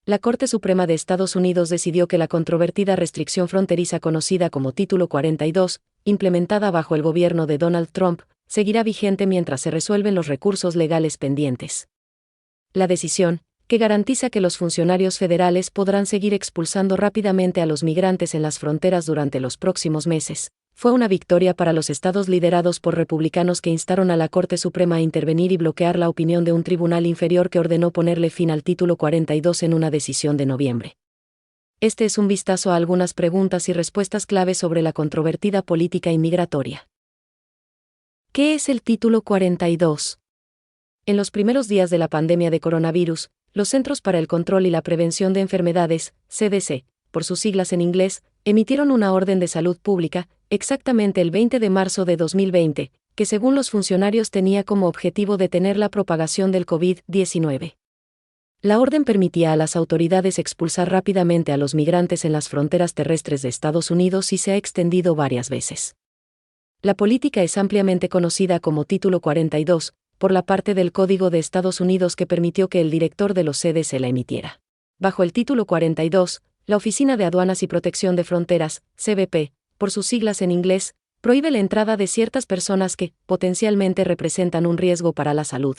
La Corte Suprema de Estados Unidos decidió que la controvertida restricción fronteriza conocida como Título 42, implementada bajo el gobierno de Donald Trump, seguirá vigente mientras se resuelven los recursos legales pendientes. La decisión, que garantiza que los funcionarios federales podrán seguir expulsando rápidamente a los migrantes en las fronteras durante los próximos meses, fue una victoria para los estados liderados por republicanos que instaron a la Corte Suprema a intervenir y bloquear la opinión de un tribunal inferior que ordenó ponerle fin al Título 42 en una decisión de noviembre. Este es un vistazo a algunas preguntas y respuestas clave sobre la controvertida política inmigratoria. ¿Qué es el Título 42? En los primeros días de la pandemia de coronavirus, los Centros para el Control y la Prevención de Enfermedades, CDC, por sus siglas en inglés, emitieron una orden de salud pública, exactamente el 20 de marzo de 2020, que según los funcionarios tenía como objetivo detener la propagación del COVID-19. La orden permitía a las autoridades expulsar rápidamente a los migrantes en las fronteras terrestres de Estados Unidos y se ha extendido varias veces. La política es ampliamente conocida como Título 42, por la parte del Código de Estados Unidos que permitió que el director de los CDC la emitiera. Bajo el Título 42, la Oficina de Aduanas y Protección de Fronteras, CBP, por sus siglas en inglés, prohíbe la entrada de ciertas personas que, potencialmente, representan un riesgo para la salud.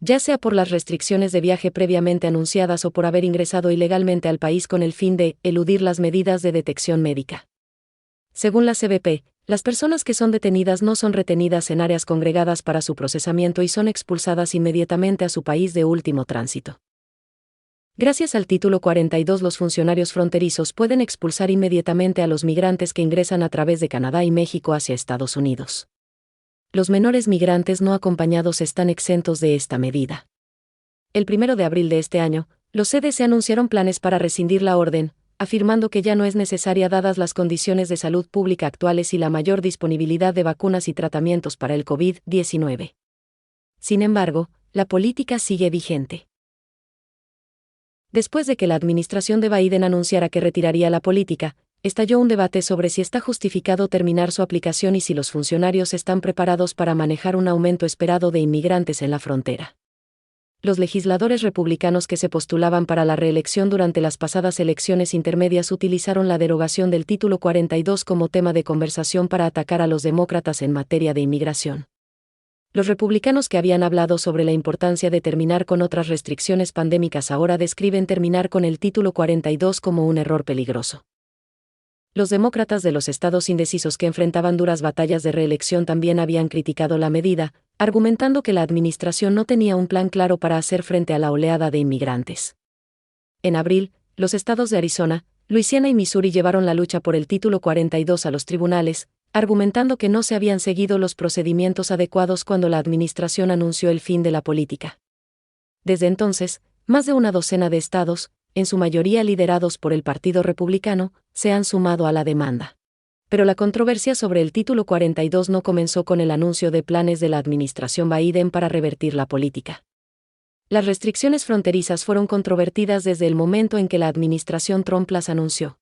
Ya sea por las restricciones de viaje previamente anunciadas o por haber ingresado ilegalmente al país con el fin de eludir las medidas de detección médica. Según la CBP, las personas que son detenidas no son retenidas en áreas congregadas para su procesamiento y son expulsadas inmediatamente a su país de último tránsito. Gracias al Título 42, los funcionarios fronterizos pueden expulsar inmediatamente a los migrantes que ingresan a través de Canadá y México hacia Estados Unidos. Los menores migrantes no acompañados están exentos de esta medida. El 1 de abril de este año, los CDC anunciaron planes para rescindir la orden, afirmando que ya no es necesaria dadas las condiciones de salud pública actuales y la mayor disponibilidad de vacunas y tratamientos para el COVID-19. Sin embargo, la política sigue vigente. Después de que la administración de Biden anunciara que retiraría la política, estalló un debate sobre si está justificado terminar su aplicación y si los funcionarios están preparados para manejar un aumento esperado de inmigrantes en la frontera. Los legisladores republicanos que se postulaban para la reelección durante las pasadas elecciones intermedias utilizaron la derogación del Título 42 como tema de conversación para atacar a los demócratas en materia de inmigración. Los republicanos que habían hablado sobre la importancia de terminar con otras restricciones pandémicas ahora describen terminar con el Título 42 como un error peligroso. Los demócratas de los estados indecisos que enfrentaban duras batallas de reelección también habían criticado la medida, argumentando que la administración no tenía un plan claro para hacer frente a la oleada de inmigrantes. En abril, los estados de Arizona, Luisiana y Missouri llevaron la lucha por el Título 42 a los tribunales, argumentando que no se habían seguido los procedimientos adecuados cuando la administración anunció el fin de la política. Desde entonces, más de una docena de estados, en su mayoría liderados por el Partido Republicano, se han sumado a la demanda. Pero la controversia sobre el Título 42 no comenzó con el anuncio de planes de la administración Biden para revertir la política. Las restricciones fronterizas fueron controvertidas desde el momento en que la administración Trump las anunció.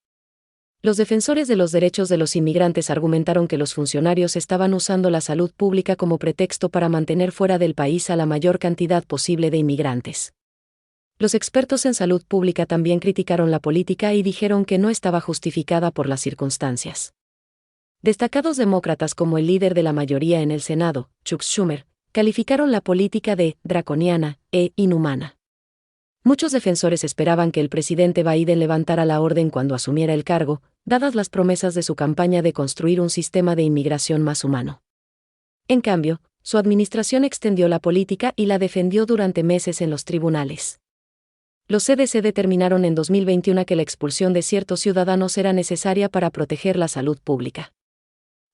Los defensores de los derechos de los inmigrantes argumentaron que los funcionarios estaban usando la salud pública como pretexto para mantener fuera del país a la mayor cantidad posible de inmigrantes. Los expertos en salud pública también criticaron la política y dijeron que no estaba justificada por las circunstancias. Destacados demócratas como el líder de la mayoría en el Senado, Chuck Schumer, calificaron la política de draconiana e inhumana. Muchos defensores esperaban que el presidente Biden levantara la orden cuando asumiera el cargo, dadas las promesas de su campaña de construir un sistema de inmigración más humano. En cambio, su administración extendió la política y la defendió durante meses en los tribunales. Los CDC determinaron en 2021 que la expulsión de ciertos ciudadanos era necesaria para proteger la salud pública.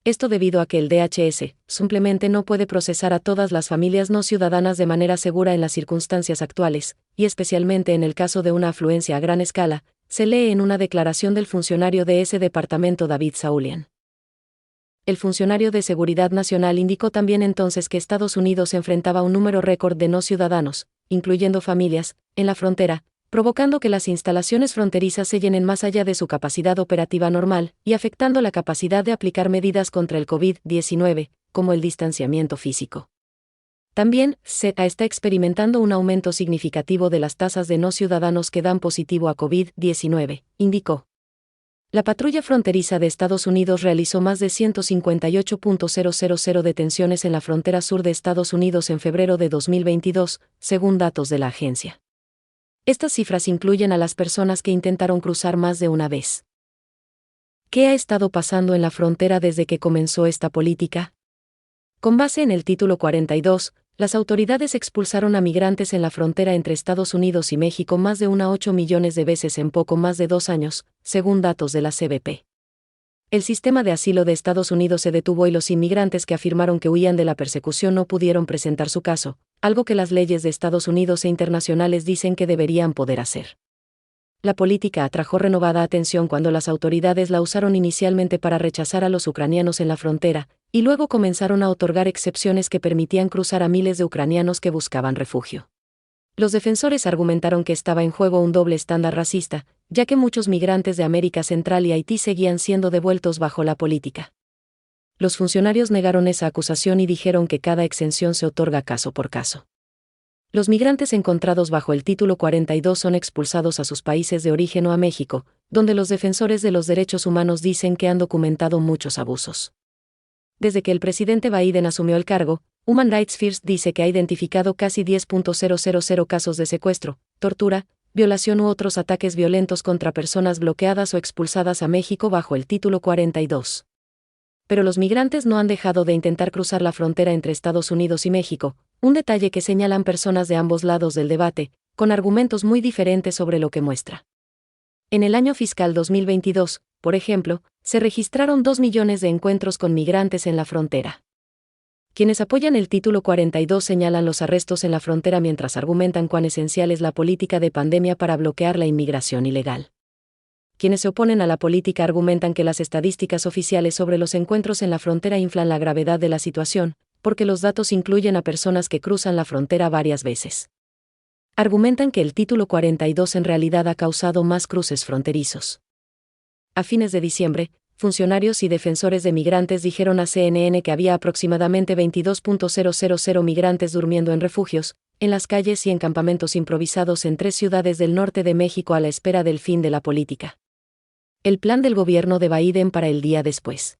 Esto debido a que el DHS simplemente no puede procesar a todas las familias no ciudadanas de manera segura en las circunstancias actuales, y especialmente en el caso de una afluencia a gran escala, se lee en una declaración del funcionario de ese departamento David Saulian. El funcionario de Seguridad Nacional indicó también entonces que Estados Unidos enfrentaba un número récord de no ciudadanos, incluyendo familias, en la frontera, provocando que las instalaciones fronterizas se llenen más allá de su capacidad operativa normal y afectando la capacidad de aplicar medidas contra el COVID-19, como el distanciamiento físico. También, CETA está experimentando un aumento significativo de las tasas de no ciudadanos que dan positivo a COVID-19, indicó. La patrulla fronteriza de Estados Unidos realizó más de 158.000 detenciones en la frontera sur de Estados Unidos en febrero de 2022, según datos de la agencia. Estas cifras incluyen a las personas que intentaron cruzar más de una vez. ¿Qué ha estado pasando en la frontera desde que comenzó esta política? Con base en el título 42, las autoridades expulsaron a migrantes en la frontera entre Estados Unidos y México más de 8 millones de veces en poco más de 2 años, según datos de la CBP. El sistema de asilo de Estados Unidos se detuvo y los inmigrantes que afirmaron que huían de la persecución no pudieron presentar su caso, algo que las leyes de Estados Unidos e internacionales dicen que deberían poder hacer. La política atrajo renovada atención cuando las autoridades la usaron inicialmente para rechazar a los ucranianos en la frontera, y luego comenzaron a otorgar excepciones que permitían cruzar a miles de ucranianos que buscaban refugio. Los defensores argumentaron que estaba en juego un doble estándar racista, ya que muchos migrantes de América Central y Haití seguían siendo devueltos bajo la política. Los funcionarios negaron esa acusación y dijeron que cada exención se otorga caso por caso. Los migrantes encontrados bajo el título 42 son expulsados a sus países de origen o a México, donde los defensores de los derechos humanos dicen que han documentado muchos abusos. Desde que el presidente Biden asumió el cargo, Human Rights First dice que ha identificado casi 10.000 casos de secuestro, tortura, violación u otros ataques violentos contra personas bloqueadas o expulsadas a México bajo el título 42. Pero los migrantes no han dejado de intentar cruzar la frontera entre Estados Unidos y México, un detalle que señalan personas de ambos lados del debate, con argumentos muy diferentes sobre lo que muestra. En el año fiscal 2022, por ejemplo, se registraron 2 millones de encuentros con migrantes en la frontera. Quienes apoyan el título 42 señalan los arrestos en la frontera mientras argumentan cuán esencial es la política de pandemia para bloquear la inmigración ilegal. Quienes se oponen a la política argumentan que las estadísticas oficiales sobre los encuentros en la frontera inflan la gravedad de la situación, porque los datos incluyen a personas que cruzan la frontera varias veces. Argumentan que el título 42 en realidad ha causado más cruces fronterizos. A fines de diciembre, funcionarios y defensores de migrantes dijeron a CNN que había aproximadamente 22.000 migrantes durmiendo en refugios, en las calles y en campamentos improvisados en 3 ciudades del norte de México a la espera del fin de la política. El plan del gobierno de Biden para el día después.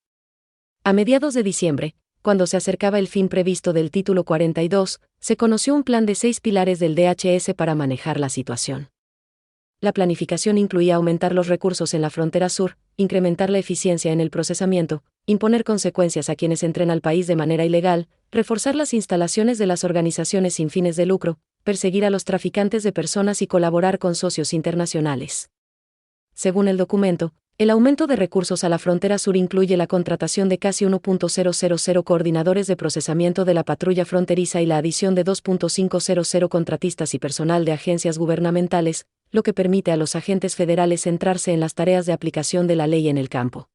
A mediados de diciembre, cuando se acercaba el fin previsto del título 42, se conoció un plan de 6 pilares del DHS para manejar la situación. La planificación incluía aumentar los recursos en la frontera sur, incrementar la eficiencia en el procesamiento, imponer consecuencias a quienes entren al país de manera ilegal, reforzar las instalaciones de las organizaciones sin fines de lucro, perseguir a los traficantes de personas y colaborar con socios internacionales. Según el documento, el aumento de recursos a la frontera sur incluye la contratación de casi 1.000 coordinadores de procesamiento de la patrulla fronteriza y la adición de 2.500 contratistas y personal de agencias gubernamentales, lo que permite a los agentes federales centrarse en las tareas de aplicación de la ley en el campo.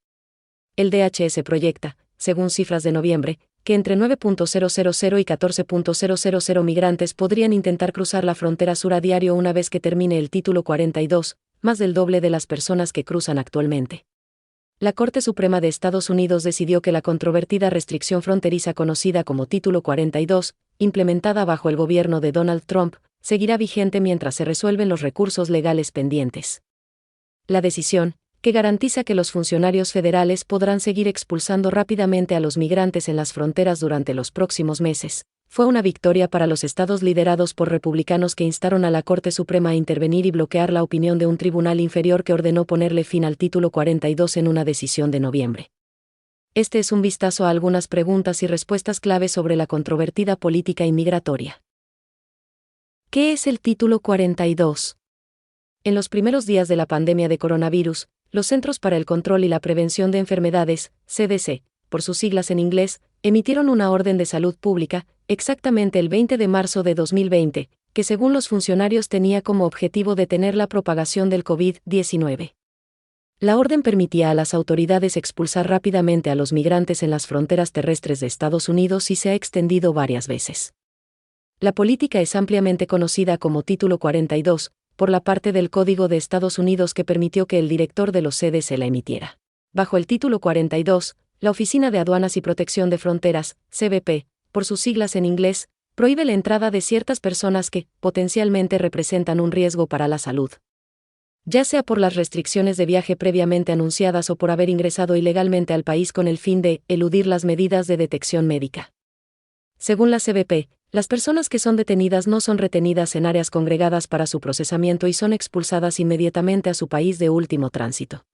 El DHS proyecta, según cifras de noviembre, que entre 9.000 y 14.000 migrantes podrían intentar cruzar la frontera sur a diario una vez que termine el título 42, más del doble de las personas que cruzan actualmente. La Corte Suprema de Estados Unidos decidió que la controvertida restricción fronteriza conocida como Título 42, implementada bajo el gobierno de Donald Trump, seguirá vigente mientras se resuelven los recursos legales pendientes. La decisión, que garantiza que los funcionarios federales podrán seguir expulsando rápidamente a los migrantes en las fronteras durante los próximos meses, fue una victoria para los estados liderados por republicanos que instaron a la Corte Suprema a intervenir y bloquear la opinión de un tribunal inferior que ordenó ponerle fin al título 42 en una decisión de noviembre. Este es un vistazo a algunas preguntas y respuestas clave sobre la controvertida política inmigratoria. ¿Qué es el título 42? En los primeros días de la pandemia de coronavirus, los Centros para el Control y la Prevención de Enfermedades, CDC, por sus siglas en inglés, emitieron una orden de salud pública, exactamente el 20 de marzo de 2020, que según los funcionarios tenía como objetivo detener la propagación del COVID-19. La orden permitía a las autoridades expulsar rápidamente a los migrantes en las fronteras terrestres de Estados Unidos y se ha extendido varias veces. La política es ampliamente conocida como Título 42, por la parte del Código de Estados Unidos que permitió que el director de los CDC la emitiera. Bajo el Título 42, la Oficina de Aduanas y Protección de Fronteras, CBP, por sus siglas en inglés, prohíbe la entrada de ciertas personas que, potencialmente, representan un riesgo para la salud, ya sea por las restricciones de viaje previamente anunciadas o por haber ingresado ilegalmente al país con el fin de eludir las medidas de detección médica. Según la CBP, las personas que son detenidas no son retenidas en áreas congregadas para su procesamiento y son expulsadas inmediatamente a su país de último tránsito.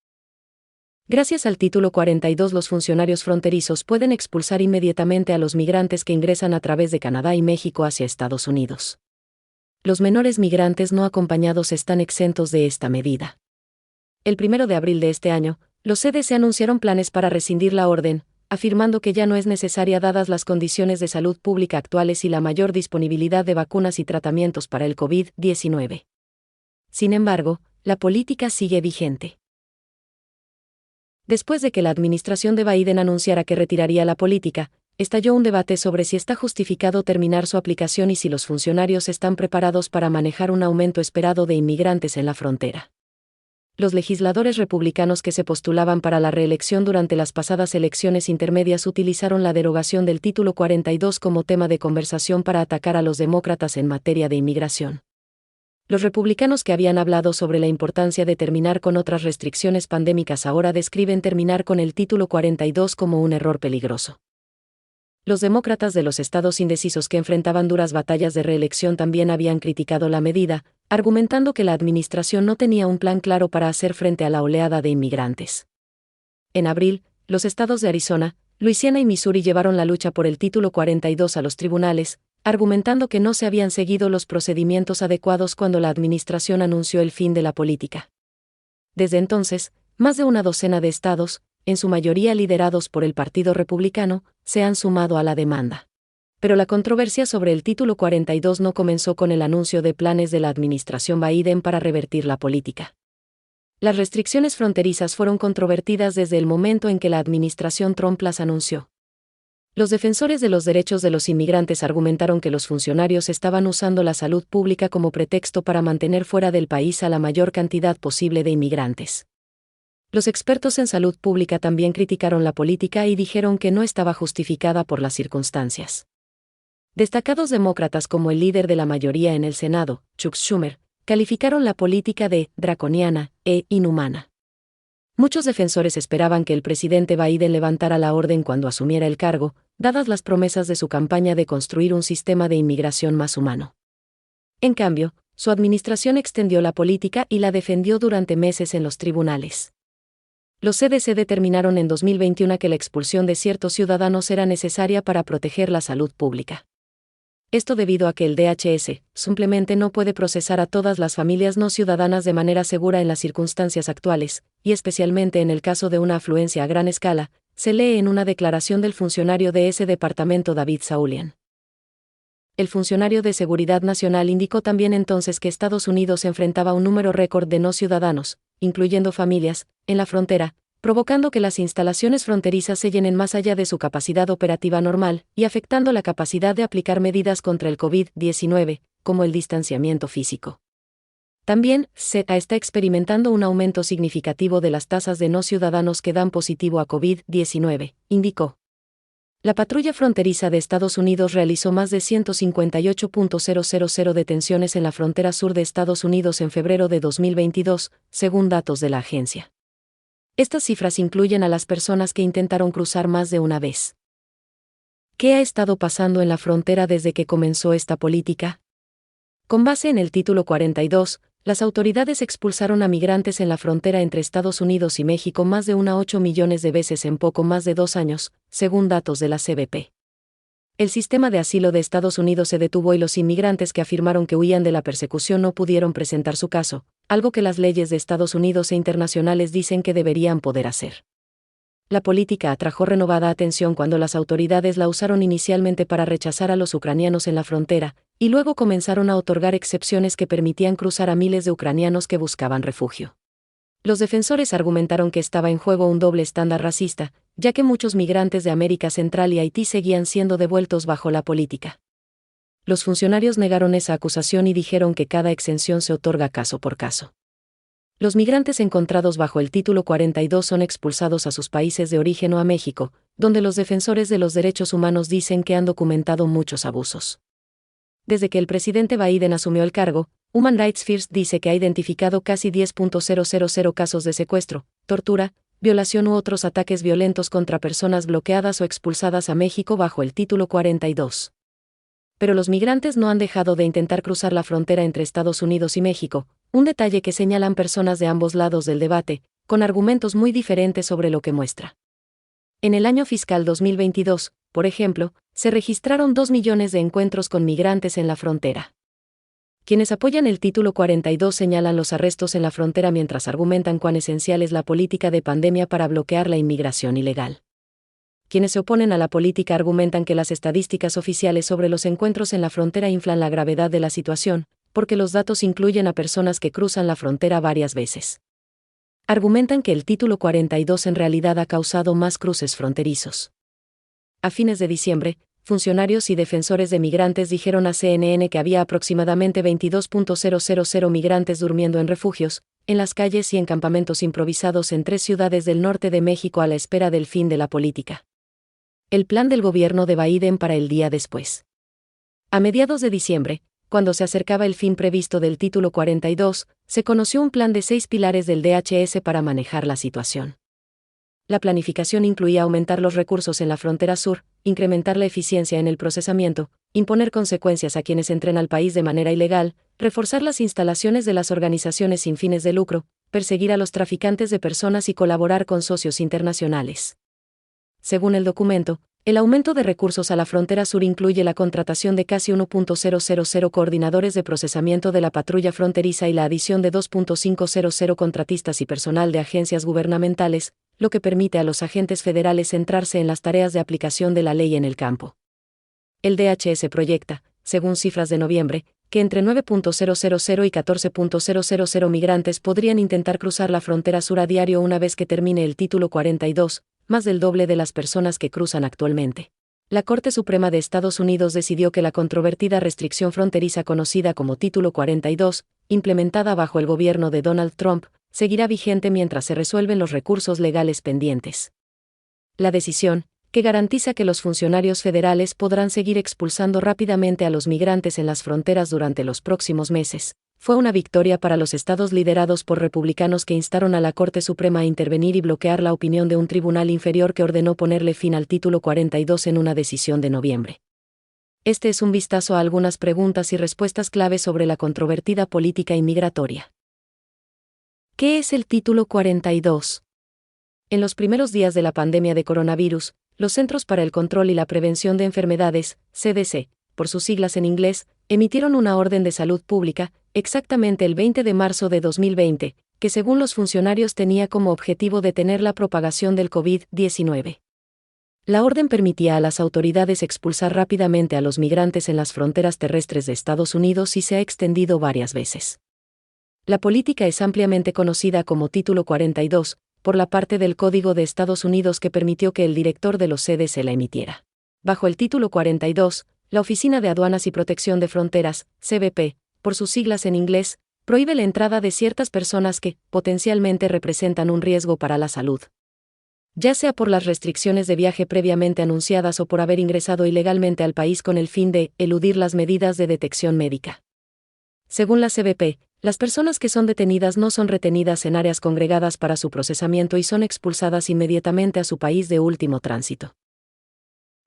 Gracias al título 42, los funcionarios fronterizos pueden expulsar inmediatamente a los migrantes que ingresan a través de Canadá y México hacia Estados Unidos. Los menores migrantes no acompañados están exentos de esta medida. El 1 de abril de este año, los CDC anunciaron planes para rescindir la orden, afirmando que ya no es necesaria dadas las condiciones de salud pública actuales y la mayor disponibilidad de vacunas y tratamientos para el COVID-19. Sin embargo, la política sigue vigente. Después de que la administración de Biden anunciara que retiraría la política, estalló un debate sobre si está justificado terminar su aplicación y si los funcionarios están preparados para manejar un aumento esperado de inmigrantes en la frontera. Los legisladores republicanos que se postulaban para la reelección durante las pasadas elecciones intermedias utilizaron la derogación del Título 42 como tema de conversación para atacar a los demócratas en materia de inmigración. Los republicanos que habían hablado sobre la importancia de terminar con otras restricciones pandémicas ahora describen terminar con el Título 42 como un error peligroso. Los demócratas de los estados indecisos que enfrentaban duras batallas de reelección también habían criticado la medida, argumentando que la administración no tenía un plan claro para hacer frente a la oleada de inmigrantes. En abril, los estados de Arizona, Luisiana y Missouri llevaron la lucha por el Título 42 a los tribunales, argumentando que no se habían seguido los procedimientos adecuados cuando la administración anunció el fin de la política. Desde entonces, más de una docena de estados, en su mayoría liderados por el Partido Republicano, se han sumado a la demanda. Pero la controversia sobre el Título 42 no comenzó con el anuncio de planes de la administración Biden para revertir la política. Las restricciones fronterizas fueron controvertidas desde el momento en que la administración Trump las anunció. Los defensores de los derechos de los inmigrantes argumentaron que los funcionarios estaban usando la salud pública como pretexto para mantener fuera del país a la mayor cantidad posible de inmigrantes. Los expertos en salud pública también criticaron la política y dijeron que no estaba justificada por las circunstancias. Destacados demócratas como el líder de la mayoría en el Senado, Chuck Schumer, calificaron la política de draconiana e inhumana. Muchos defensores esperaban que el presidente Biden levantara la orden cuando asumiera el cargo, dadas las promesas de su campaña de construir un sistema de inmigración más humano. En cambio, su administración extendió la política y la defendió durante meses en los tribunales. Los CDC determinaron en 2021 que la expulsión de ciertos ciudadanos era necesaria para proteger la salud pública. Esto debido a que el DHS simplemente no puede procesar a todas las familias no ciudadanas de manera segura en las circunstancias actuales, y especialmente en el caso de una afluencia a gran escala, se lee en una declaración del funcionario de ese departamento David Saulian. El funcionario de Seguridad Nacional indicó también entonces que Estados Unidos enfrentaba un número récord de no ciudadanos, incluyendo familias, en la frontera, provocando que las instalaciones fronterizas se llenen más allá de su capacidad operativa normal y afectando la capacidad de aplicar medidas contra el COVID-19, como el distanciamiento físico. También, CETA está experimentando un aumento significativo de las tasas de no ciudadanos que dan positivo a COVID-19, indicó. La patrulla fronteriza de Estados Unidos realizó más de 158.000 detenciones en la frontera sur de Estados Unidos en febrero de 2022, según datos de la agencia. Estas cifras incluyen a las personas que intentaron cruzar más de una vez. ¿Qué ha estado pasando en la frontera desde que comenzó esta política? Con base en el Título 42, las autoridades expulsaron a migrantes en la frontera entre Estados Unidos y México más de 8 millones de veces en poco más de 2 años, según datos de la CBP. El sistema de asilo de Estados Unidos se detuvo y los inmigrantes que afirmaron que huían de la persecución no pudieron presentar su caso, algo que las leyes de Estados Unidos e internacionales dicen que deberían poder hacer. La política atrajo renovada atención cuando las autoridades la usaron inicialmente para rechazar a los ucranianos en la frontera, y luego comenzaron a otorgar excepciones que permitían cruzar a miles de ucranianos que buscaban refugio. Los defensores argumentaron que estaba en juego un doble estándar racista, ya que muchos migrantes de América Central y Haití seguían siendo devueltos bajo la política. Los funcionarios negaron esa acusación y dijeron que cada exención se otorga caso por caso. Los migrantes encontrados bajo el Título 42 son expulsados a sus países de origen o a México, donde los defensores de los derechos humanos dicen que han documentado muchos abusos. Desde que el presidente Biden asumió el cargo, Human Rights First dice que ha identificado casi 10.000 casos de secuestro, tortura, violación u otros ataques violentos contra personas bloqueadas o expulsadas a México bajo el Título 42. Pero los migrantes no han dejado de intentar cruzar la frontera entre Estados Unidos y México, un detalle que señalan personas de ambos lados del debate, con argumentos muy diferentes sobre lo que muestra. En el año fiscal 2022, por ejemplo, se registraron 2 millones de encuentros con migrantes en la frontera. Quienes apoyan el Título 42 señalan los arrestos en la frontera mientras argumentan cuán esencial es la política de pandemia para bloquear la inmigración ilegal. Quienes se oponen a la política argumentan que las estadísticas oficiales sobre los encuentros en la frontera inflan la gravedad de la situación, porque los datos incluyen a personas que cruzan la frontera varias veces. Argumentan que el Título 42 en realidad ha causado más cruces fronterizos. A fines de diciembre, funcionarios y defensores de migrantes dijeron a CNN que había aproximadamente 22.000 migrantes durmiendo en refugios, en las calles y en campamentos improvisados en 3 ciudades del norte de México a la espera del fin de la política. El plan del gobierno de Biden para el día después. A mediados de diciembre, cuando se acercaba el fin previsto del Título 42, se conoció un plan de 6 pilares del DHS para manejar la situación. La planificación incluía aumentar los recursos en la frontera sur, incrementar la eficiencia en el procesamiento, imponer consecuencias a quienes entren al país de manera ilegal, reforzar las instalaciones de las organizaciones sin fines de lucro, perseguir a los traficantes de personas y colaborar con socios internacionales. Según el documento, el aumento de recursos a la frontera sur incluye la contratación de casi 1.000 coordinadores de procesamiento de la patrulla fronteriza y la adición de 2.500 contratistas y personal de agencias gubernamentales, lo que permite a los agentes federales centrarse en las tareas de aplicación de la ley en el campo. El DHS proyecta, según cifras de noviembre, que entre 9.000 y 14.000 migrantes podrían intentar cruzar la frontera sur a diario una vez que termine el Título 42, más del doble de las personas que cruzan actualmente. La Corte Suprema de Estados Unidos decidió que la controvertida restricción fronteriza conocida como Título 42, implementada bajo el gobierno de Donald Trump, seguirá vigente mientras se resuelven los recursos legales pendientes. La decisión, que garantiza que los funcionarios federales podrán seguir expulsando rápidamente a los migrantes en las fronteras durante los próximos meses, fue una victoria para los estados liderados por republicanos que instaron a la Corte Suprema a intervenir y bloquear la opinión de un tribunal inferior que ordenó ponerle fin al Título 42 en una decisión de noviembre. Este es un vistazo a algunas preguntas y respuestas clave sobre la controvertida política inmigratoria. ¿Qué es el Título 42? En los primeros días de la pandemia de coronavirus, los Centros para el Control y la Prevención de Enfermedades, CDC, por sus siglas en inglés, emitieron una orden de salud pública, exactamente el 20 de marzo de 2020, que según los funcionarios tenía como objetivo detener la propagación del COVID-19. La orden permitía a las autoridades expulsar rápidamente a los migrantes en las fronteras terrestres de Estados Unidos y se ha extendido varias veces. La política es ampliamente conocida como Título 42, por la parte del Código de Estados Unidos que permitió que el director de los CDC la emitiera. Bajo el Título 42, la Oficina de Aduanas y Protección de Fronteras, CBP, por sus siglas en inglés, prohíbe la entrada de ciertas personas que, potencialmente representan un riesgo para la salud. Ya sea por las restricciones de viaje previamente anunciadas o por haber ingresado ilegalmente al país con el fin de eludir las medidas de detección médica. Según la CBP, las personas que son detenidas no son retenidas en áreas congregadas para su procesamiento y son expulsadas inmediatamente a su país de último tránsito.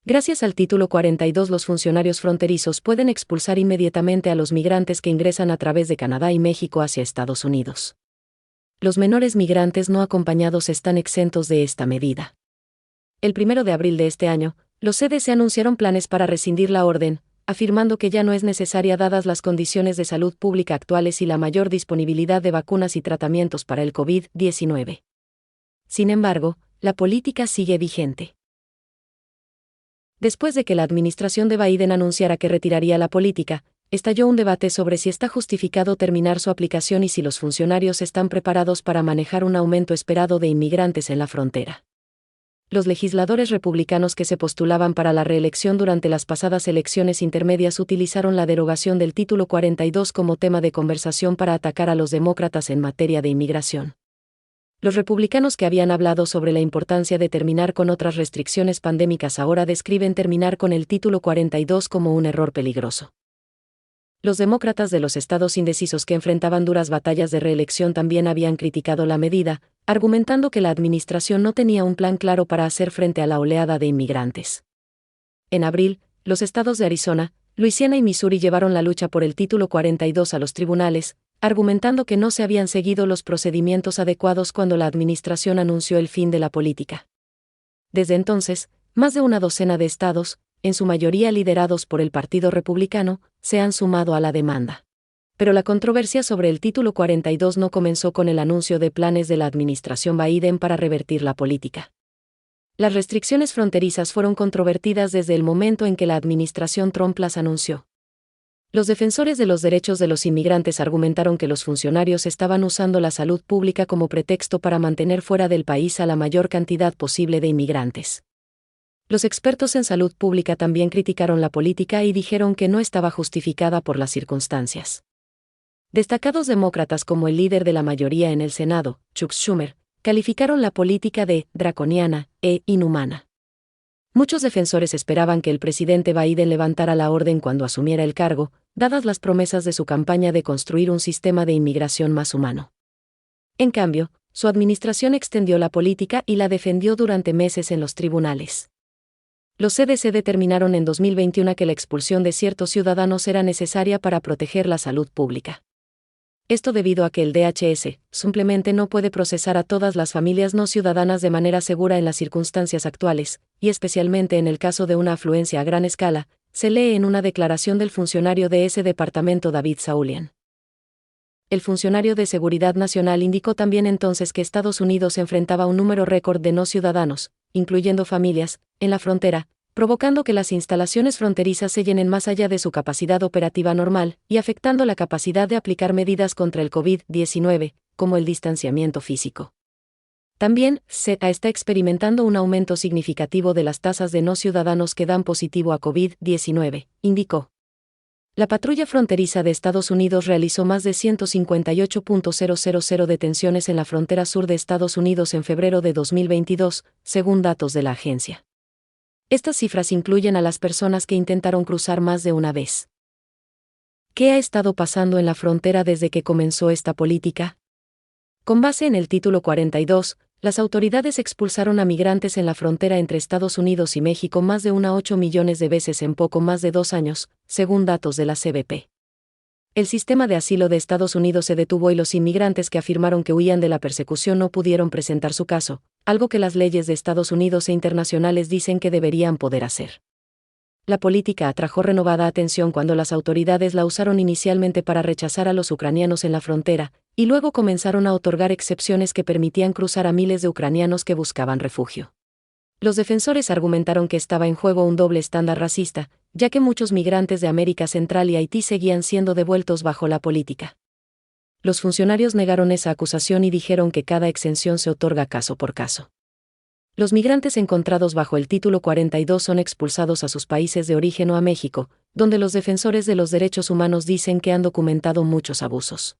Gracias al Título 42, los funcionarios fronterizos pueden expulsar inmediatamente a los migrantes que ingresan a través de Canadá y México hacia Estados Unidos. Los menores migrantes no acompañados están exentos de esta medida. El 1 de abril de este año, los CDC anunciaron planes para rescindir la orden, afirmando que ya no es necesaria dadas las condiciones de salud pública actuales y la mayor disponibilidad de vacunas y tratamientos para el COVID-19. Sin embargo, la política sigue vigente. Después de que la administración de Biden anunciara que retiraría la política, estalló un debate sobre si está justificado terminar su aplicación y si los funcionarios están preparados para manejar un aumento esperado de inmigrantes en la frontera. Los legisladores republicanos que se postulaban para la reelección durante las pasadas elecciones intermedias utilizaron la derogación del Título 42 como tema de conversación para atacar a los demócratas en materia de inmigración. Los republicanos que habían hablado sobre la importancia de terminar con otras restricciones pandémicas ahora describen terminar con el Título 42 como un error peligroso. Los demócratas de los estados indecisos que enfrentaban duras batallas de reelección también habían criticado la medida, argumentando que la administración no tenía un plan claro para hacer frente a la oleada de inmigrantes. En abril, los estados de Arizona, Luisiana y Missouri llevaron la lucha por el Título 42 a los tribunales, argumentando que no se habían seguido los procedimientos adecuados cuando la administración anunció el fin de la política. Desde entonces, más de una docena de estados, en su mayoría liderados por el Partido Republicano, se han sumado a la demanda. Pero la controversia sobre el Título 42 no comenzó con el anuncio de planes de la administración Biden para revertir la política. Las restricciones fronterizas fueron controvertidas desde el momento en que la administración Trump las anunció. Los defensores de los derechos de los inmigrantes argumentaron que los funcionarios estaban usando la salud pública como pretexto para mantener fuera del país a la mayor cantidad posible de inmigrantes. Los expertos en salud pública también criticaron la política y dijeron que no estaba justificada por las circunstancias. Destacados demócratas como el líder de la mayoría en el Senado, Chuck Schumer, calificaron la política de draconiana e inhumana. Muchos defensores esperaban que el presidente Biden levantara la orden cuando asumiera el cargo, dadas las promesas de su campaña de construir un sistema de inmigración más humano. En cambio, su administración extendió la política y la defendió durante meses en los tribunales. Los CDC determinaron en 2021 que la expulsión de ciertos ciudadanos era necesaria para proteger la salud pública. Esto debido a que el DHS simplemente no puede procesar a todas las familias no ciudadanas de manera segura en las circunstancias actuales, y especialmente en el caso de una afluencia a gran escala, se lee en una declaración del funcionario de ese departamento David Saulian. El funcionario de Seguridad Nacional indicó también entonces que Estados Unidos enfrentaba un número récord de no ciudadanos, incluyendo familias, en la frontera, provocando que las instalaciones fronterizas se llenen más allá de su capacidad operativa normal y afectando la capacidad de aplicar medidas contra el COVID-19, como el distanciamiento físico. También, CETA está experimentando un aumento significativo de las tasas de no ciudadanos que dan positivo a COVID-19, indicó. La patrulla fronteriza de Estados Unidos realizó más de 158.000 detenciones en la frontera sur de Estados Unidos en febrero de 2022, según datos de la agencia. Estas cifras incluyen a las personas que intentaron cruzar más de una vez. ¿Qué ha estado pasando en la frontera desde que comenzó esta política? Con base en el Título 42, las autoridades expulsaron a migrantes en la frontera entre Estados Unidos y México más de 8 millones de veces en poco más de 2 años, según datos de la CBP. El sistema de asilo de Estados Unidos se detuvo y los inmigrantes que afirmaron que huían de la persecución no pudieron presentar su caso, algo que las leyes de Estados Unidos e internacionales dicen que deberían poder hacer. La política atrajo renovada atención cuando las autoridades la usaron inicialmente para rechazar a los ucranianos en la frontera, y luego comenzaron a otorgar excepciones que permitían cruzar a miles de ucranianos que buscaban refugio. Los defensores argumentaron que estaba en juego un doble estándar racista, ya que muchos migrantes de América Central y Haití seguían siendo devueltos bajo la política. Los funcionarios negaron esa acusación y dijeron que cada exención se otorga caso por caso. Los migrantes encontrados bajo el Título 42 son expulsados a sus países de origen o a México, donde los defensores de los derechos humanos dicen que han documentado muchos abusos.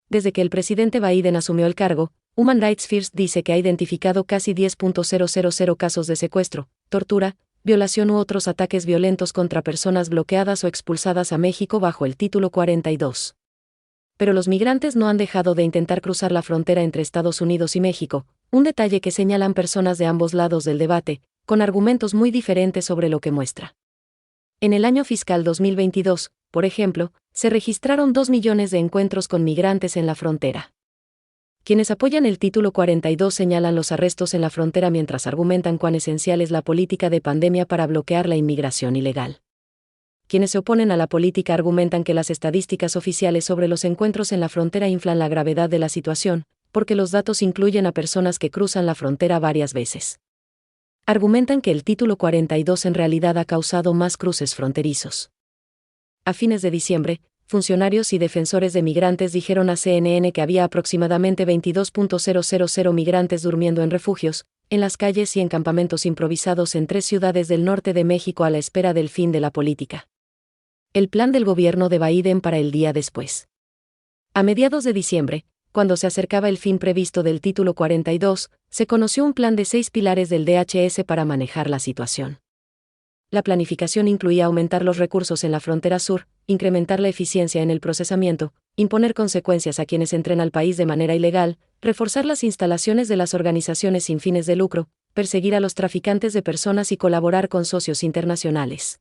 Desde que el presidente Biden asumió el cargo, Human Rights First dice que ha identificado casi 10.000 casos de secuestro, tortura, violación u otros ataques violentos contra personas bloqueadas o expulsadas a México bajo el Título 42. Pero los migrantes no han dejado de intentar cruzar la frontera entre Estados Unidos y México, un detalle que señalan personas de ambos lados del debate, con argumentos muy diferentes sobre lo que muestra. En el año fiscal 2022, por ejemplo, se registraron 2 millones de encuentros con migrantes en la frontera. Quienes apoyan el Título 42 señalan los arrestos en la frontera mientras argumentan cuán esencial es la política de pandemia para bloquear la inmigración ilegal. Quienes se oponen a la política argumentan que las estadísticas oficiales sobre los encuentros en la frontera inflan la gravedad de la situación, porque los datos incluyen a personas que cruzan la frontera varias veces. Argumentan que el Título 42 en realidad ha causado más cruces fronterizos. A fines de diciembre, funcionarios y defensores de migrantes dijeron a CNN que había aproximadamente 22.000 migrantes durmiendo en refugios, en las calles y en campamentos improvisados en 3 ciudades del norte de México a la espera del fin de la política. El plan del gobierno de Biden para el día después. A mediados de diciembre, cuando se acercaba el fin previsto del Título 42, se conoció un plan de 6 pilares del DHS para manejar la situación. La planificación incluía aumentar los recursos en la frontera sur, incrementar la eficiencia en el procesamiento, imponer consecuencias a quienes entren al país de manera ilegal, reforzar las instalaciones de las organizaciones sin fines de lucro, perseguir a los traficantes de personas y colaborar con socios internacionales.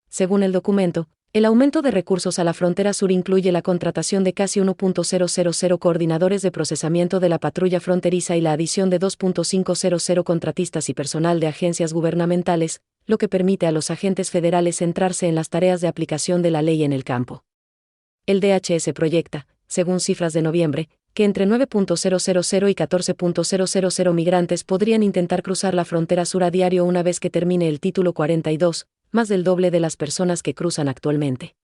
Según el documento, el aumento de recursos a la frontera sur incluye la contratación de casi 1.000 coordinadores de procesamiento de la patrulla fronteriza y la adición de 2.500 contratistas y personal de agencias gubernamentales, lo que permite a los agentes federales centrarse en las tareas de aplicación de la ley en el campo. El DHS proyecta, según cifras de noviembre, que entre 9.000 y 14.000 migrantes podrían intentar cruzar la frontera sur a diario una vez que termine el título 42, más del doble de las personas que cruzan actualmente.